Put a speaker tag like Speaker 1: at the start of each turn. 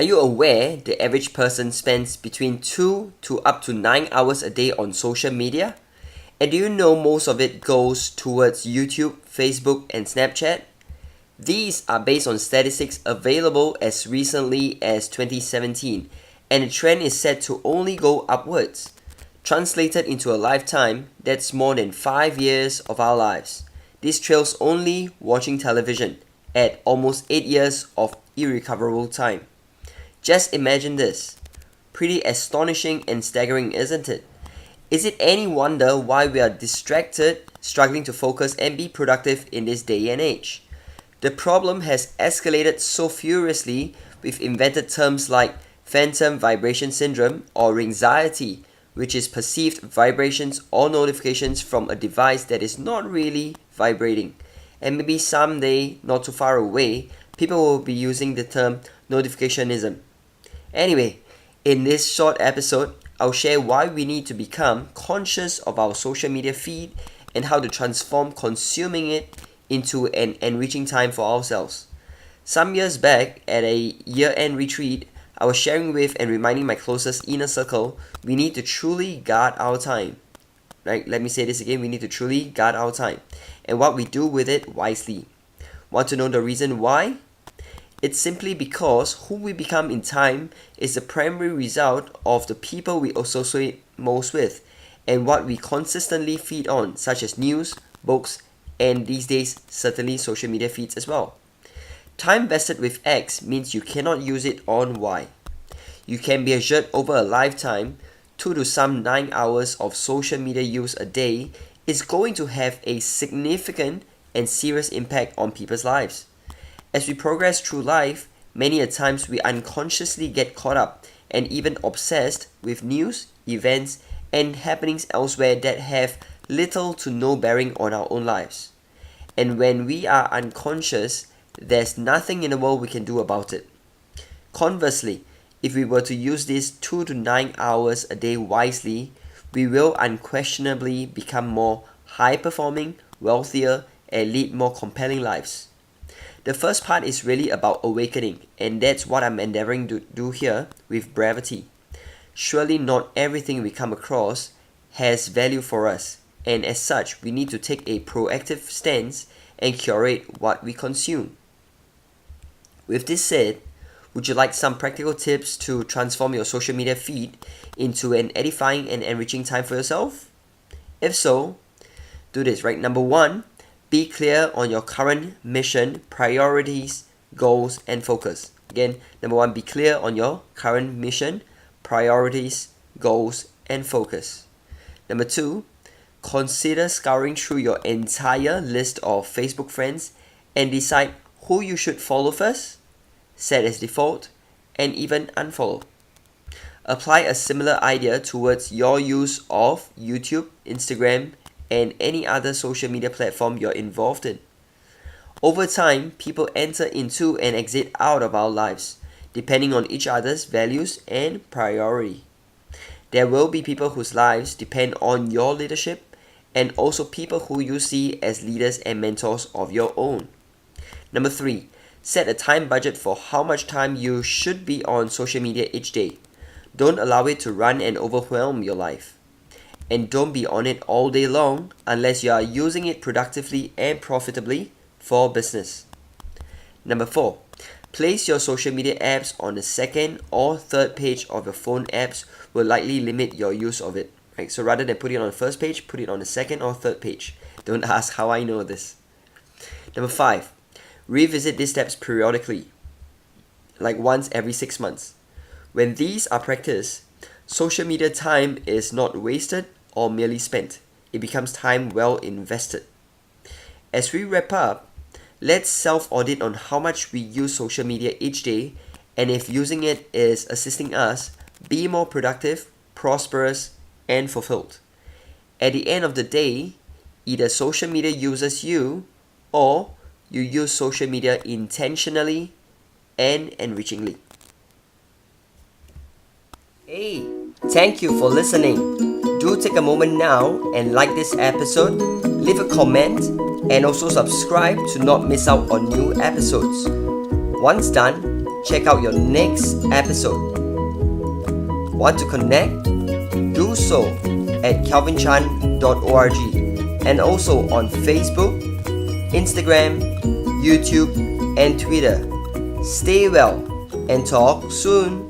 Speaker 1: Are you aware the average person spends between 2 to up to 9 hours a day on social media? And do you know most of it goes towards YouTube, Facebook, and Snapchat? These are based on statistics available as recently as 2017, and the trend is set to only go upwards. Translated into a lifetime, that's more than 5 years of our lives. This trails only watching television at almost 8 years of irrecoverable time. Just imagine this. Pretty astonishing and staggering, isn't it? Is it any wonder why we are distracted, struggling to focus and be productive in this day and age? The problem has escalated so furiously, we've invented terms like phantom vibration syndrome or ringxiety, which is perceived vibrations or notifications from a device that is not really vibrating. And maybe someday, not too far away, people will be using the term notificationism. Anyway, in this short episode, I'll share why we need to become conscious of our social media feed and how to transform consuming it into an enriching time for ourselves. Some years back, at a year-end retreat, I was sharing with and reminding my closest inner circle, we need to truly guard our time. Right? Let me say this again, we need to truly guard our time and what we do with it wisely. Want to know the reason why? It's simply because who we become in time is the primary result of the people we associate most with and what we consistently feed on, such as news, books, and these days, certainly social media feeds as well. Time vested with X means you cannot use it on Y. You can be assured over a lifetime, 2 to some 9 hours of social media use a day is going to have a significant and serious impact on people's lives. As we progress through life, many a times we unconsciously get caught up and even obsessed with news, events, and happenings elsewhere that have little to no bearing on our own lives. And when we are unconscious, there's nothing in the world we can do about it. Conversely, if we were to use these 2 to 9 hours a day wisely, we will unquestionably become more high-performing, wealthier, and lead more compelling lives. The first part is really about awakening, and that's what I'm endeavoring to do here with brevity. Surely not everything we come across has value for us, and as such, we need to take a proactive stance and curate what we consume. With this said, would you like some practical tips to transform your social media feed into an edifying and enriching time for yourself? If so, do this, right? Number 1, be clear on your current mission, priorities, goals, and focus. Again, number 1, be clear on your current mission, priorities, goals, and focus. Number 2, consider scouring through your entire list of Facebook friends and decide who you should follow first, set as default, and even unfollow. Apply a similar idea towards your use of YouTube, Instagram, and any other social media platform you're involved in. Over time, people enter into and exit out of our lives, depending on each other's values and priority. There will be people whose lives depend on your leadership, and also people who you see as leaders and mentors of your own. Number 3, set a time budget for how much time you should be on social media each day. Don't allow it to run and overwhelm your life. And don't be on it all day long unless you are using it productively and profitably for business. Number 4, place your social media apps on the second or third page of your phone apps will likely limit your use of it. Right? So rather than put it on the first page, put it on the second or third page. Don't ask how I know this. Number 5, revisit these steps periodically, like once every 6 months. When these are practiced, social media time is not wasted or merely spent. It becomes time well invested. As we wrap up, let's self-audit on how much we use social media each day, and if using it is assisting us be more productive, prosperous, and fulfilled. At the end of the day, either social media uses you or you use social media intentionally and enrichingly. Hey, thank you for listening. Do take a moment now and like this episode, leave a comment, and also subscribe to not miss out on new episodes. Once done, check out your next episode. Want to connect? Do so at calvinchan.org and also on Facebook, Instagram, YouTube, and Twitter. Stay well and talk soon.